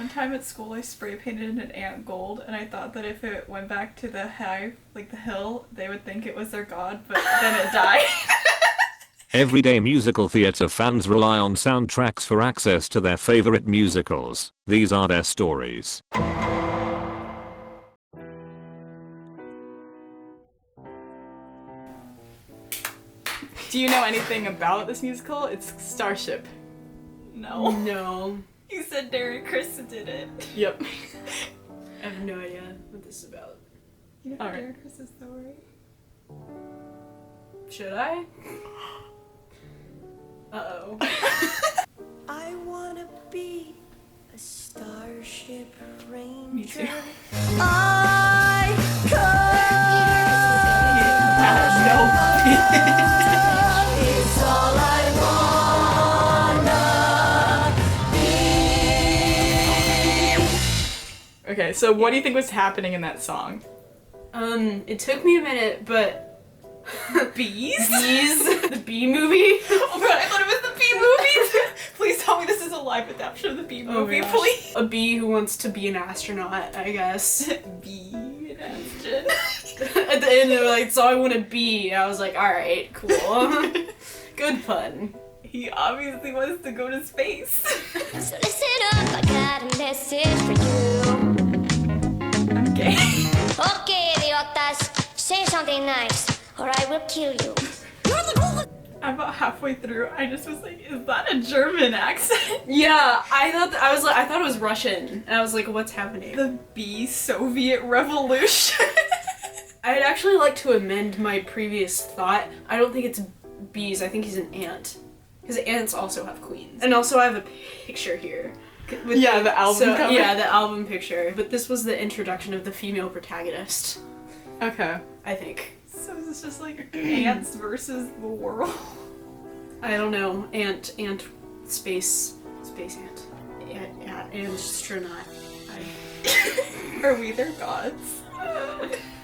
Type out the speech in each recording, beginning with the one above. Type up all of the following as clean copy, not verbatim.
One time at school, I spray painted an ant gold, and I thought that if it went back to the the hill, they would think it was their god, but then it died. Everyday musical theater fans rely on soundtracks for access to their favorite musicals. These are their stories. Do you know anything about this musical? It's Starship. No. No. You said Derry Chris did it. Yep. I have no idea what this is about. You know All right. Derry Chris's story? Should I? Uh-oh. I wanna be a Starship Ranger. Me too. I It's all I wanna be. Okay, so what do you think was happening in that song? It took me a minute, but Bees? the Bee movie. Oh god, I thought it was the Bee movie! Please tell me this is a live adaptation of the Bee movie, gosh. please. A bee who wants to be an astronaut, I guess. Bee adaptation. At the end, they were like, so I want to be. I was like, alright, cool. Good pun. He obviously wants to go to space. So listen up, I got a message for you. I'm gay. Okay, idiotas, say something nice, or I will kill you. About halfway through, I just was like, is that a German accent? Yeah, I thought it was Russian, and I was like, what's happening? The Bee Soviet Revolution. I'd actually like to amend my previous thought. I don't think it's bees, I think he's an ant. Because ants also have queens. And also I have a picture here. With Yeah, the album cover. Yeah, the album picture. But this was the introduction of the female protagonist, Okay. I think. So is this just like ants versus the world? I don't know. Space ant. Astronaut. Are we their gods?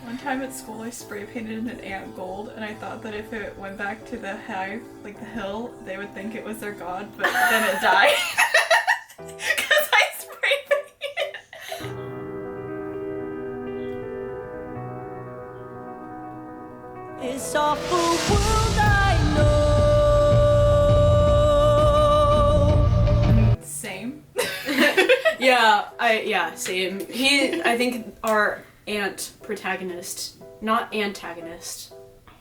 One time at school, I spray painted an ant gold, and I thought that if it went back to the the hill, they would think it was their god, but then it died. Because I spray painted. This awful world I know. Same. Yeah, same. I think our ant protagonist, not antagonist. Oh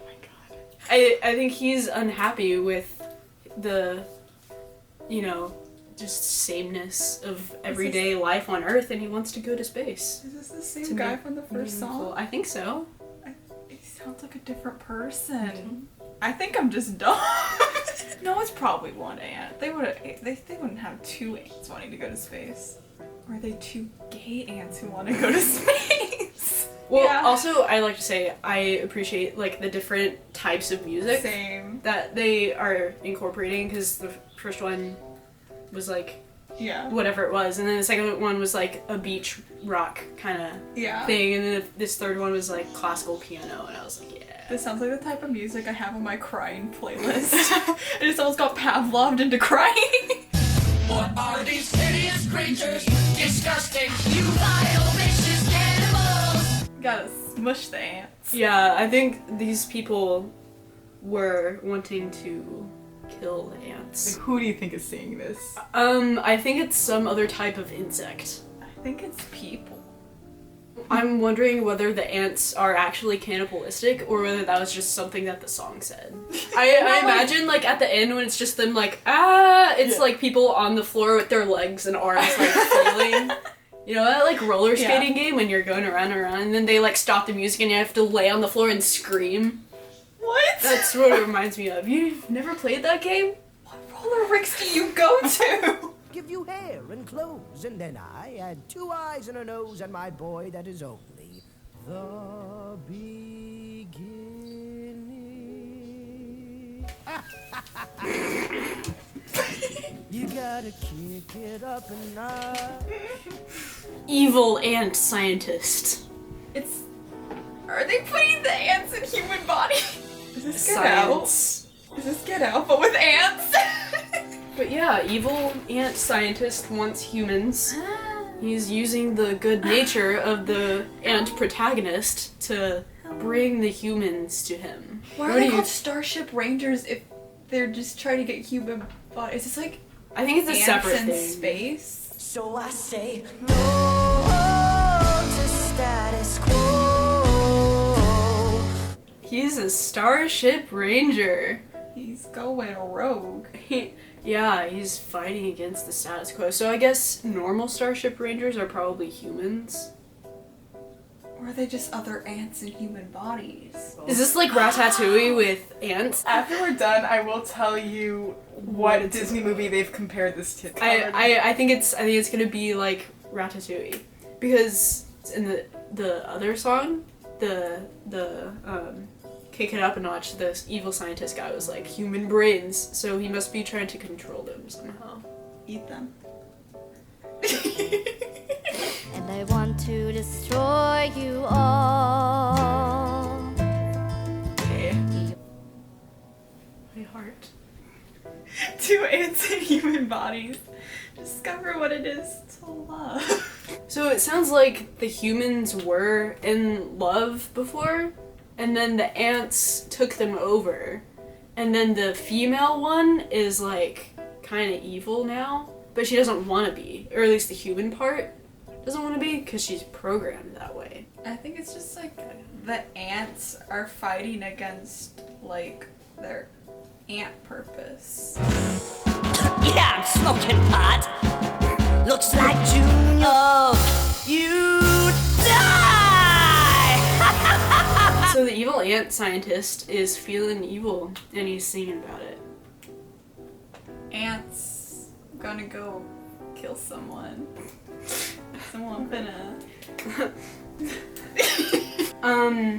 my god. I think he's unhappy with the, just sameness of everyday life on Earth, and he wants to go to space. Is this the same To guy make from the first meaningful. song? I think so. He sounds like a different person. I think I'm just dumb. No, it's probably one ant. They wouldn't have two ants wanting to go to space. Or are they two gay ants who want to go to space? Well, Yeah. also, I like to say I appreciate the different types of music Same. that they are incorporating, because the first one was Yeah. whatever it was, and then the second one was a beach rock kind of Yeah. thing, and then this third one was classical piano, and I was like, yeah. This sounds like the type of music I have on my crying playlist. I just almost got Pavloved into crying. What are these hideous creatures? Disgusting, you vile, vicious cannibals! Gotta smush the ants. Yeah, I think these people were wanting to kill the ants. Who do you think is seeing this? I think it's some other type of insect. I think it's people. I'm wondering whether the ants are actually cannibalistic, or whether that was just something that the song said. I imagine at the end when it's just them it's people on the floor with their legs and arms flailing. You know that roller skating game when you're going around and around, and then they stop the music and you have to lay on the floor and scream? What? That's what it reminds me of. You've never played that game? What roller rinks do you go to? Give you hair and clothes, and then I add 2 eyes and a nose, and my boy, that is only the beginning. You gotta kick it up a notch. Evil ant scientist. Are they putting the ants in human bodies? Is this Get Out? Is this Get Out, but with ants? But yeah, evil ant scientist wants humans He's using the good nature of the ant protagonist to bring the humans to him. Why What are do they you- called Starship Rangers if they're just trying to get human bodies? Is this like I think it's a ants separate in thing. space? So I say no to status quo. He's a Starship Ranger. He's going rogue. Yeah, he's fighting against the status quo. So I guess normal Starship Rangers are probably humans. Or are they just other ants in human bodies? Is this like Ratatouille with ants? After we're done, I will tell you what Disney movie they've compared this to. I think it's gonna be like Ratatouille, because in the other song, the Kick It Up a Notch, the evil scientist guy was like human brains, so he must be trying to control them somehow. Eat them. And I want to destroy you all. Okay. My heart. Two ants in human bodies. Discover what it is to love. So it sounds like the humans were in love before, and then the ants took them over, and then the female one is like kind of evil now, but she doesn't want to be, or at least the human part doesn't want to be, because she's programmed that way. I think it's just like the ants are fighting against like their ant purpose. Yeah, I'm smoking pot. Looks like Junior, you die. So the evil ant scientist is feeling evil, and he's singing about it. Ants gonna go kill someone. Someone finna.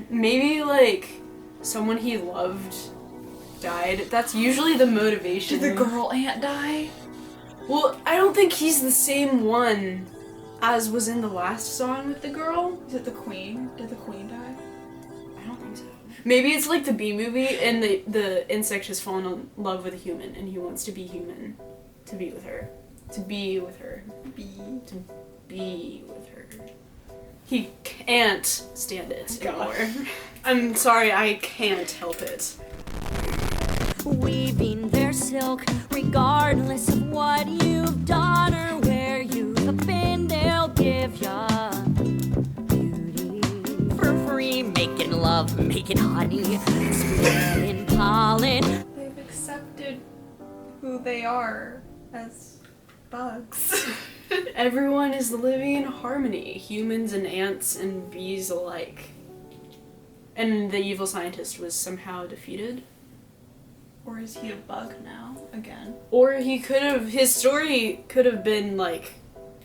Maybe like someone he loved died. That's usually the motivation. Did the girl ant die? Well, I don't think he's the same one as was in the last song with the girl. Is it the queen? Did the queen die? I don't think so. Maybe it's like the bee movie, and the insect has fallen in love with a human, and he wants to be human, to be with her, to be with her, to be with her. He can't stand it anymore. I'm sorry, I can't help it. Weaving their silk, regardless of what you've done or where you've been, they'll give ya beauty for free. Making love, making honey, spreading pollen. They've accepted who they are as bugs. Everyone is living in harmony, humans and ants and bees alike. And the evil scientist was somehow defeated. Or is he a bug now? Again. Or his story could have been like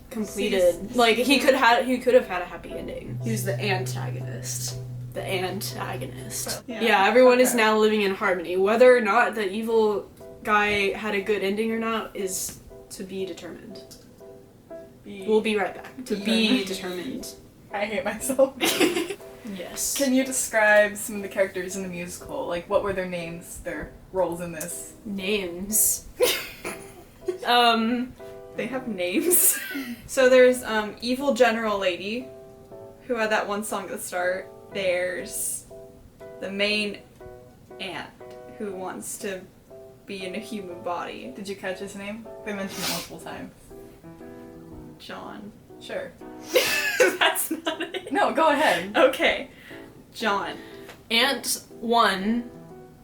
completed. Like he could have had a happy ending. He was the antagonist. The antagonist. Yeah, everyone is now living in harmony. Whether or not the evil guy had a good ending or not is to be determined. We'll be right back. To be determined. I hate myself. Yes. Can you describe some of the characters in the musical? Like, what were their names, their roles in this? Names. They have names. So there's Evil General Lady, who had that one song at the start. There's the main ant, who wants to be in a human body. Did you catch his name? They mentioned it multiple times. John. Sure. That's not it. No, go ahead. Okay. John. Ant 1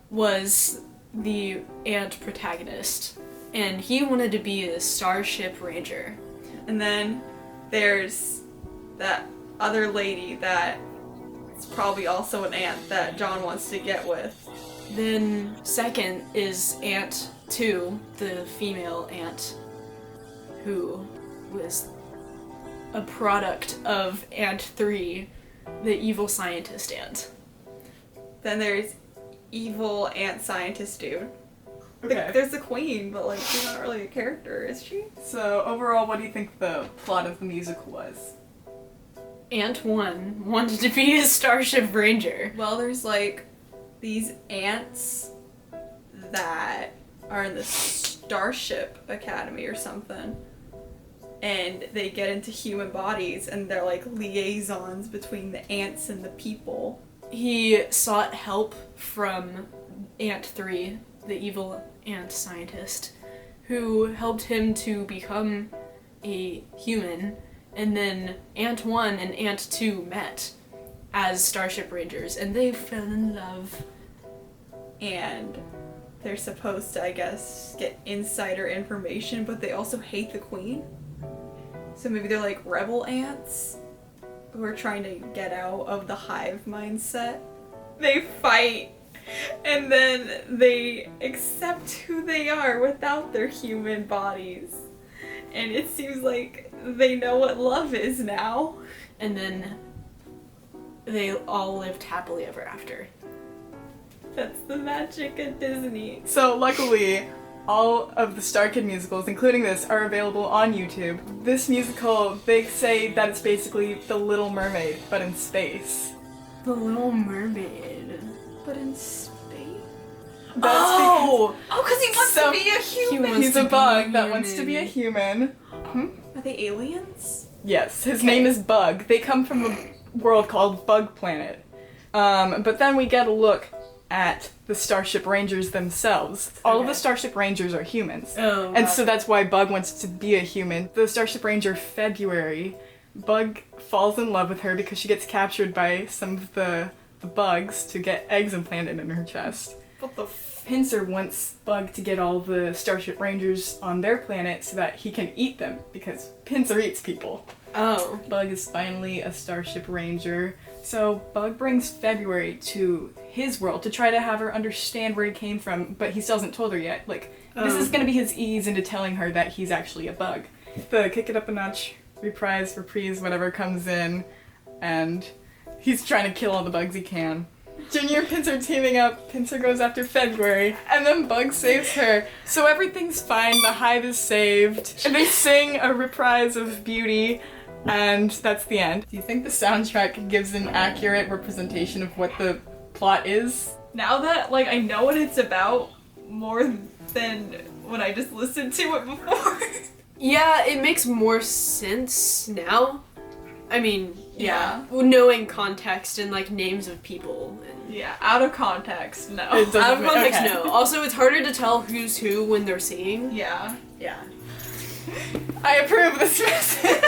was the ant protagonist, and he wanted to be a Starship Ranger. And then there's that other lady that is probably also an ant that John wants to get with. Then second is Ant 2, the female ant, who was a product of Ant 3, the evil scientist ant. Then there's evil ant scientist dude. Okay. There's the queen, but like she's not really a character, is she? So, overall, what do you think the plot of the musical was? Ant 1 wanted to be a Starship Ranger. Well, there's like these ants that are in the Starship Academy or something. and they get into human bodies, and they're like liaisons between the ants and the people. He sought help from Ant 3, the evil ant scientist, who helped him to become a human, and then Ant 1 and Ant 2 met as Starship Rangers, and they fell in love. And they're supposed to, I guess, get insider information, but they also hate the queen. So maybe they're like rebel ants who are trying to get out of the hive mindset. They fight, and then they accept who they are without their human bodies. And it seems like they know what love is now. And then they all lived happily ever after. That's the magic of Disney. So luckily, all of the Star Kid musicals, including this, are available on YouTube. This musical, they say that it's basically The Little Mermaid, but in space. The Little Mermaid. But in space? That's because he wants So, to be a human. He's a bug that wants to be a human. Are they aliens? Yes, his name is Bug. They come from a world called Bug Planet. But then we get a look at the Starship Rangers themselves. All of the Starship Rangers are humans. Oh, and so that's why Bug wants to be a human. The Starship Ranger February, Bug falls in love with her because she gets captured by some of the bugs to get eggs implanted in her chest. What the Pincer wants Bug to get all the Starship Rangers on their planet so that he can eat them, because Pincer eats people. Oh. Bug is finally a Starship Ranger. So Bug brings February to his world to try to have her understand where he came from, but he still hasn't told her yet. Like, this is gonna be his ease into telling her that he's actually a bug. The Kick It Up a Notch reprise, whatever comes in, and he's trying to kill all the bugs he can. Junior and Pincer teaming up, Pincer goes after February, and then Bug saves her. So everything's fine, the hive is saved, and they sing a reprise of Beauty, and that's the end. Do you think the soundtrack gives an accurate representation of what the plot is? Now that, like, I know what it's about more than when I just listened to it before. Yeah, it makes more sense now. I mean, Yeah. knowing context and like names of people. And Yeah, out of context, no. It doesn't out of context, okay. no. Also, it's harder to tell who's who when they're singing. Yeah. Yeah. I approve this message.